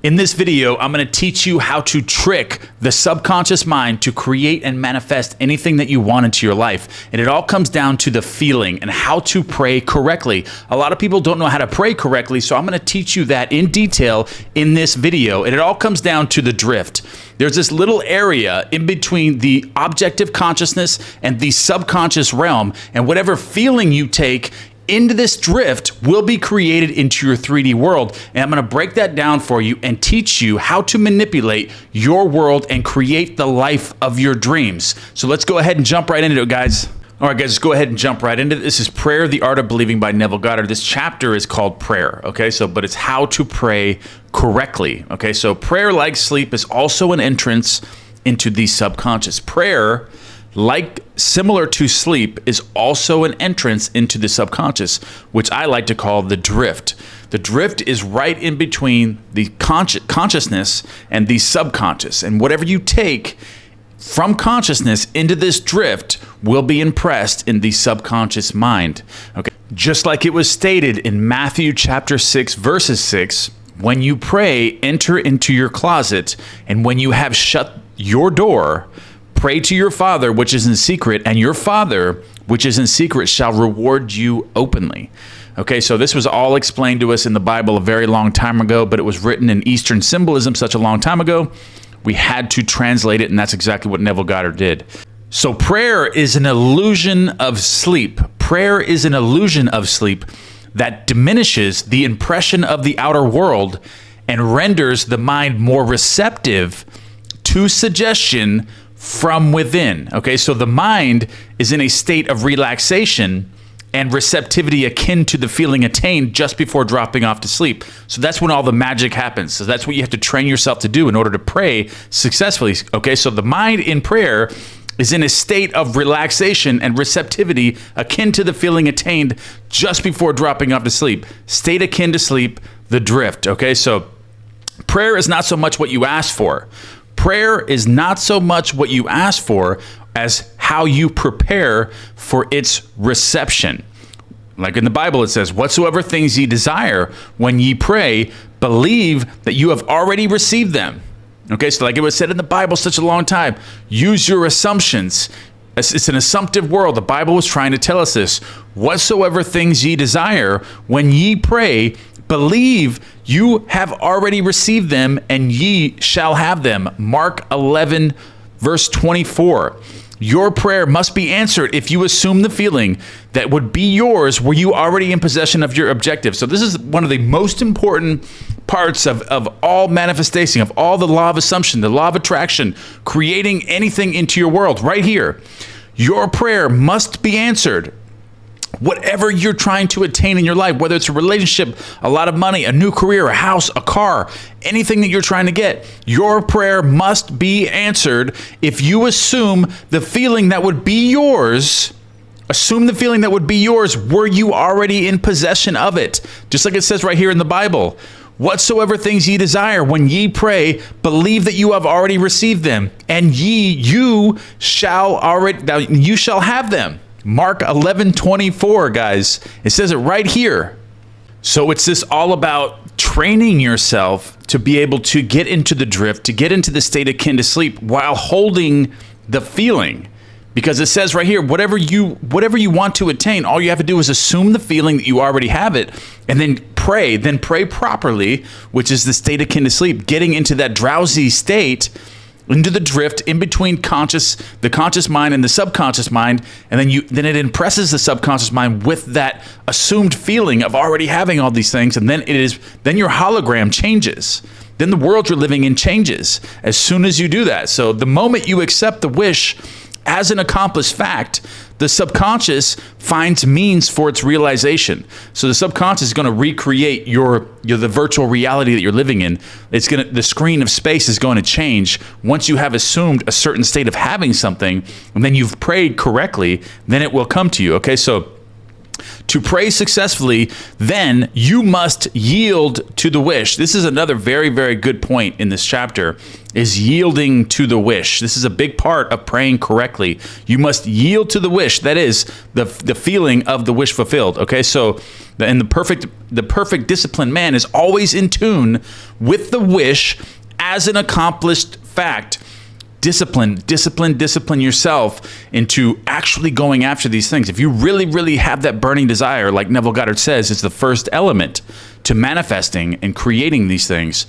In this video, I'm going to teach you how to trick the subconscious mind to create and manifest anything that you want into your life. And it all comes down to the feeling and how to pray correctly. A lot of people don't know how to pray correctly, so I'm going to teach you that in detail in this video. And it all comes down to the drift. There's this little area in between the objective consciousness and the subconscious realm, and whatever feeling you take into this drift will be created into your 3D world. And I'm going to break that down for you and teach you how to manipulate your world and create the life of your dreams. So let's go ahead and jump right into it, guys. All right, guys, let's go ahead and jump right into it. This is Prayer, the Art of Believing by Neville Goddard. This chapter is called Prayer, okay? But it's how to pray correctly, okay? So prayer, like sleep, is also an entrance into the subconscious. Prayer, similar to sleep, is also an entrance into the subconscious, which I like to call the drift. The drift is right in between the consciousness and the subconscious. And whatever you take from consciousness into this drift will be impressed in the subconscious mind. Okay. Just like it was stated in Matthew chapter 6, verses 6, when you pray, enter into your closet, and when you have shut your door, pray to your Father which is in secret, and your Father which is in secret shall reward you openly. Okay, so this was all explained to us in the Bible a very long time ago, but it was written in Eastern symbolism such a long time ago. We had to translate it, and that's exactly what Neville Goddard did. So prayer is an illusion of sleep. Prayer is an illusion of sleep that diminishes the impression of the outer world and renders the mind more receptive to suggestion from within. Okay, so the mind is in a state of relaxation and receptivity akin to the feeling attained just before dropping off to sleep. So that's when all the magic happens. So that's what you have to train yourself to do in order to pray successfully. Okay, so the mind in prayer is in a state of relaxation and receptivity akin to the feeling attained just before dropping off to sleep. State akin to sleep, the drift. Okay, so prayer is not so much what you ask for. Prayer is not so much what you ask for as how you prepare for its reception. Like in the Bible, it says, whatsoever things ye desire when ye pray, believe that you have already received them. Okay, so like it was said in the Bible such a long time, use your assumptions. It's an assumptive world. The Bible was trying to tell us this. Whatsoever things ye desire when ye pray, believe you have already received them, and ye shall have them. Mark 11, verse 24. Your prayer must be answered if you assume the feeling that would be yours were you already in possession of your objective. So this is one of the most important parts of all manifestation, of all the law of assumption, the law of attraction, creating anything into your world right here. Your prayer must be answered. Whatever you're trying to attain in your life, whether it's a relationship, a lot of money, a new career, a house, a car, anything that you're trying to get, your prayer must be answered if you assume the feeling that would be yours. Assume the feeling that would be yours were you already in possession of it. Just like it says right here in the Bible. Whatsoever things ye desire when ye pray, believe that you have already received them, and you shall have them. Mark 11:24, guys. It says it right here. So it's this all about training yourself to be able to get into the drift, to get into the state akin to sleep while holding the feeling. Because it says right here, whatever you want to attain, all you have to do is assume the feeling that you already have it, and then pray properly, which is the state akin to sleep, getting into that drowsy state, into the drift in between the conscious mind and the subconscious mind, and then it impresses the subconscious mind with that assumed feeling of already having all these things, and then your hologram changes. Then the world you're living in changes as soon as you do that. So the moment you accept the wish as an accomplished fact, the subconscious finds means for its realization. So the subconscious is going to recreate the virtual reality that you're living in. The screen of space is going to change once you have assumed a certain state of having something, and then you've prayed correctly, then it will come to you. Okay, so To pray successfully, then you must yield to the wish. This is another very, very good point in this chapter, is yielding to the wish. This is a big part of praying correctly. You must yield to the wish. That is the feeling of the wish fulfilled. Okay, so the perfect disciplined man is always in tune with the wish as an accomplished fact. Discipline yourself into actually going after these things. If you really, really have that burning desire, like Neville Goddard says, it's the first element to manifesting and creating these things.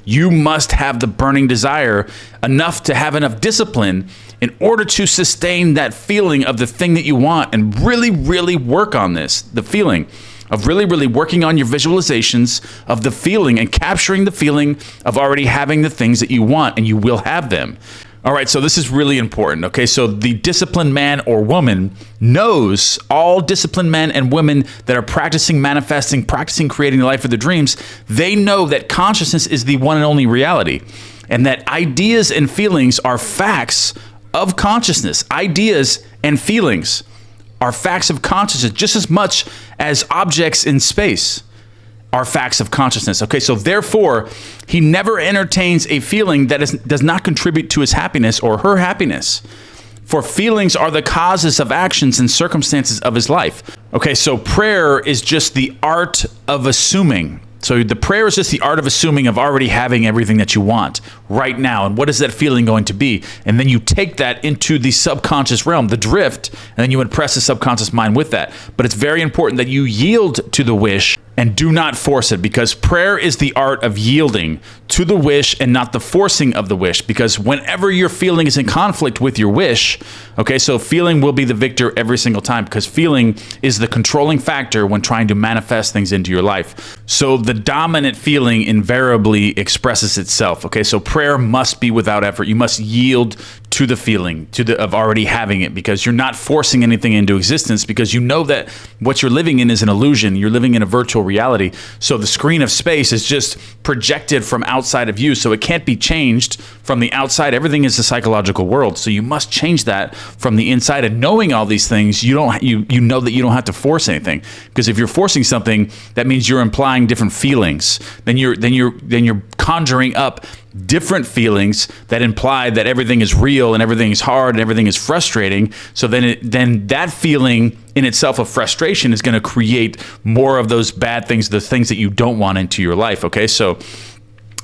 You must have the burning desire enough to have enough discipline in order to sustain that feeling of the thing that you want and really, really work on this, the feeling of really, really working on your visualizations of the feeling and capturing the feeling of already having the things that you want, and you will have them. All right, so this is really important, okay? So the disciplined man or woman knows, all disciplined men and women that are practicing manifesting, practicing creating the life of their dreams, they know that consciousness is the one and only reality, and that ideas and feelings are facts of consciousness. Ideas and feelings are facts of consciousness just as much as objects in space are facts of consciousness. Okay, so therefore, he never entertains a feeling that does not contribute to his happiness or her happiness. For feelings are the causes of actions and circumstances of his life. Okay, so prayer is just the art of assuming. So the prayer is just the art of assuming of already having everything that you want right now. And what is that feeling going to be? And then you take that into the subconscious realm, the drift, and then you impress the subconscious mind with that. But it's very important that you yield to the wish and do not force it, because prayer is the art of yielding to the wish and not the forcing of the wish. Because whenever your feeling is in conflict with your wish, okay, so feeling will be the victor every single time, because feeling is the controlling factor when trying to manifest things into your life. So the dominant feeling invariably expresses itself. Okay, so prayer must be without effort. You must yield to the feeling, of already having it, because you're not forcing anything into existence, because you know that what you're living in is an illusion. You're living in a virtual reality. So the screen of space is just projected from outside of you, so it can't be changed from the outside. Everything is a psychological world, so you must change that from the inside. And knowing all these things, you know that you don't have to force anything, because if you're forcing something, that means you're implying different feelings. Then you're conjuring up different feelings that imply that everything is real and everything is hard and everything is frustrating. So then that feeling in itself of frustration is going to create more of those bad things, the things that you don't want into your life. Okay, so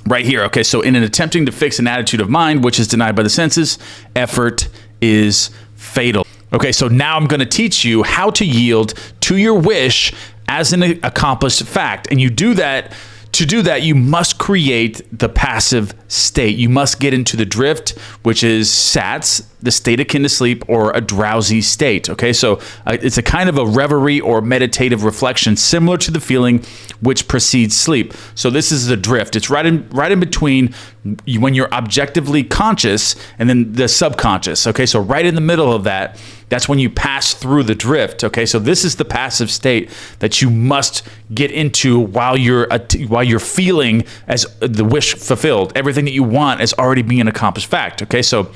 right here. Okay, so in an attempting to fix an attitude of mind which is denied by the senses, effort is fatal. Okay, so now I'm going to teach you how to yield to your wish as an accomplished fact. And you do that. To do that, you must create the passive state. You must get into the drift, which is SATS, the state akin to sleep, or a drowsy state. Okay, so it's a kind of a reverie or meditative reflection similar to the feeling which precedes sleep. So this is the drift. It's right in between when you're objectively conscious and then the subconscious. Okay, so right in the middle of that, that's when you pass through the drift. Okay, so this is the passive state that you must get into while you're feeling as the wish fulfilled. Everything that you want is already being an accomplished fact. Okay, so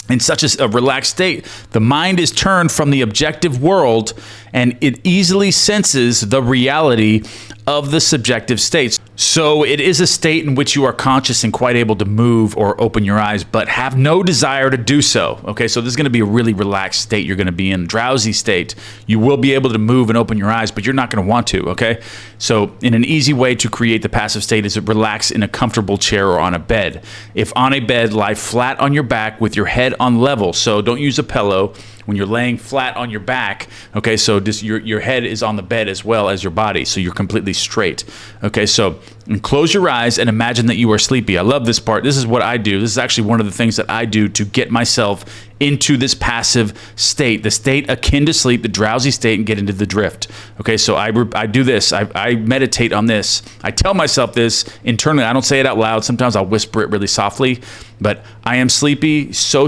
in such a relaxed state, the mind is turned from the objective world and it easily senses the reality of the subjective states. So it is a state in which you are conscious and quite able to move or open your eyes, but have no desire to do so. Okay, so this is going to be a really relaxed state you're going to be in, drowsy state. You will be able to move and open your eyes, but you're not going to want to, okay? So in an easy way to create the passive state is to relax in a comfortable chair or on a bed. If on a bed, lie flat on your back with your head on level. So don't use a pillow when you're laying flat on your back. Okay, so just your head is on the bed as well as your body, so you're completely straight. Okay, so and close your eyes and imagine that you are sleepy. I love this part. This is what I do. This is actually one of the things that I do to get myself into this passive state, the state akin to sleep, the drowsy state, and get into the drift. Okay, so I do this. I meditate on this. I tell myself this internally. I don't say it out loud. Sometimes I'll whisper it really softly, but I am sleepy, so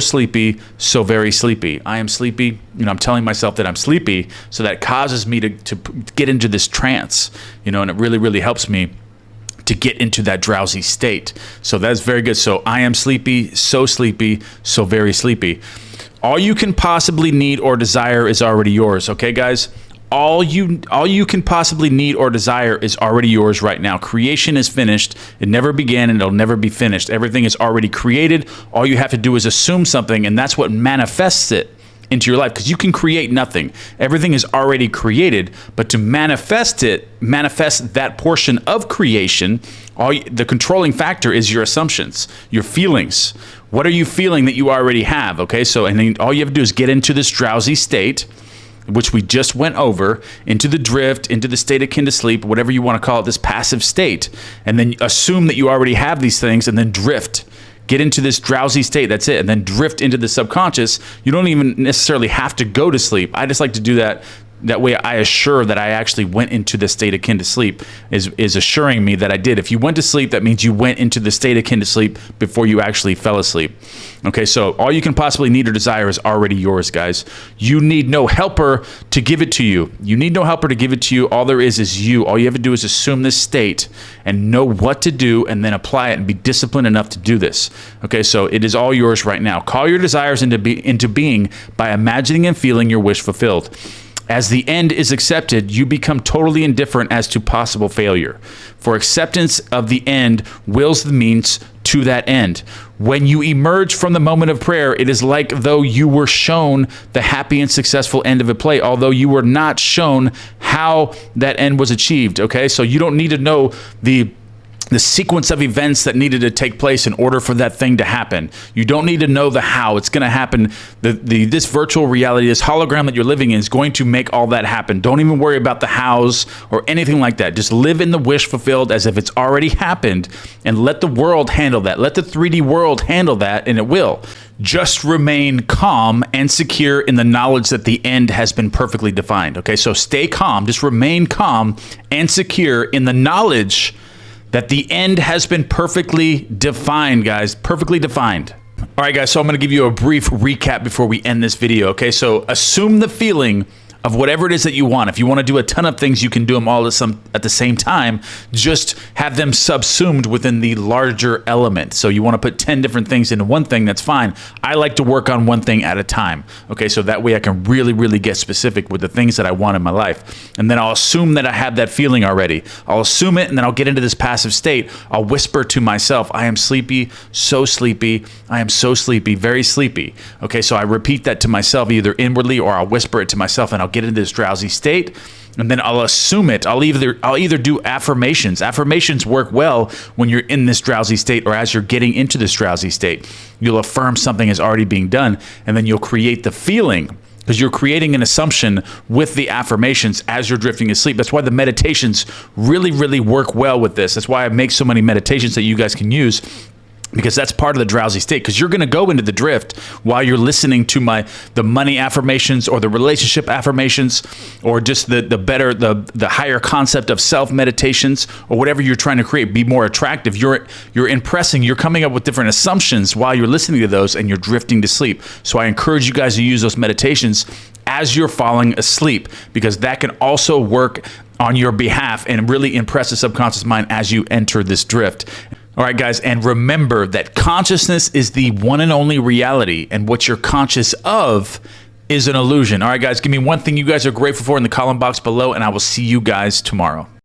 very sleepy. I am sleepy. I'm telling myself that I'm sleepy, so that causes me to get into this trance, and it really, really helps me to get into that drowsy state. So that's very good. So I am sleepy, so very sleepy. All you can possibly need or desire is already yours. Okay, guys? All you can possibly need or desire is already yours right now. Creation is finished. It never began and it'll never be finished. Everything is already created. All you have to do is assume something, and that's what manifests it into your life, because you can create nothing. Everything is already created, but to manifest that portion of creation, the controlling factor is your assumptions, your feelings. What are you feeling that you already have? Okay, so and then all you have to do is get into this drowsy state, which we just went over, into the drift, into the state akin to sleep, whatever you want to call it, this passive state, and then assume that you already have these things, and then drift. Get into this drowsy state, that's it, and then drift into the subconscious. You don't even necessarily have to go to sleep. I just like to do that. That way I assure that I actually went into the state akin to sleep, is assuring me that I did. If you went to sleep, that means you went into the state akin to sleep before you actually fell asleep. Okay, so all you can possibly need or desire is already yours, guys. You need no helper to give it to you. You need no helper to give it to you. All there is you. All you have to do is assume this state and know what to do, and then apply it and be disciplined enough to do this. Okay, so it is all yours right now. Call your desires into being by imagining and feeling your wish fulfilled. As the end is accepted, you become totally indifferent as to possible failure. For acceptance of the end wills the means to that end. When you emerge from the moment of prayer, it is like though you were shown the happy and successful end of a play, although you were not shown how that end was achieved. Okay, so you don't need to know the sequence of events that needed to take place in order for that thing to happen. You don't need to know the how it's going to happen. This virtual reality, this hologram that you're living in, is going to make all that happen. Don't even worry about the hows or anything like that. Just live in the wish fulfilled as if it's already happened, and let the world handle that. Let the 3D world handle that, and it will. Just remain calm and secure in the knowledge that the end has been perfectly defined. Okay, so stay calm. Just remain calm and secure in the knowledge that the end has been perfectly defined, guys. Perfectly defined. All right, guys, so I'm going to give you a brief recap before we end this video, okay? So assume the feeling of whatever it is that you want. If you want to do a ton of things, you can do them all at the same time. Just have them subsumed within the larger element. So you want to put 10 different things into one thing, that's fine. I like to work on one thing at a time. Okay, so that way I can really, really get specific with the things that I want in my life. And then I'll assume that I have that feeling already. I'll assume it, and then I'll get into this passive state. I'll whisper to myself, I am sleepy, so sleepy. I am so sleepy, very sleepy. Okay, so I repeat that to myself either inwardly, or I'll whisper it to myself, and I'll get into this drowsy state, and then I'll assume it. I'll either do affirmations. Affirmations work well when you're in this drowsy state, or as you're getting into this drowsy state. You'll affirm something is already being done, and then you'll create the feeling, because you're creating an assumption with the affirmations as you're drifting asleep. That's why the meditations really, really work well with this. That's why I make so many meditations that you guys can use, because that's part of the drowsy state. Because you're going to go into the drift while you're listening to the money affirmations, or the relationship affirmations, or just the higher concept of self meditations, or whatever you're trying to create. Be more attractive. You're impressing. You're coming up with different assumptions while you're listening to those, and you're drifting to sleep. So I encourage you guys to use those meditations as you're falling asleep, because that can also work on your behalf and really impress the subconscious mind as you enter this drift. All right, guys, and remember that consciousness is the one and only reality, and what you're conscious of is an illusion. All right, guys, give me one thing you guys are grateful for in the comment box below, and I will see you guys tomorrow.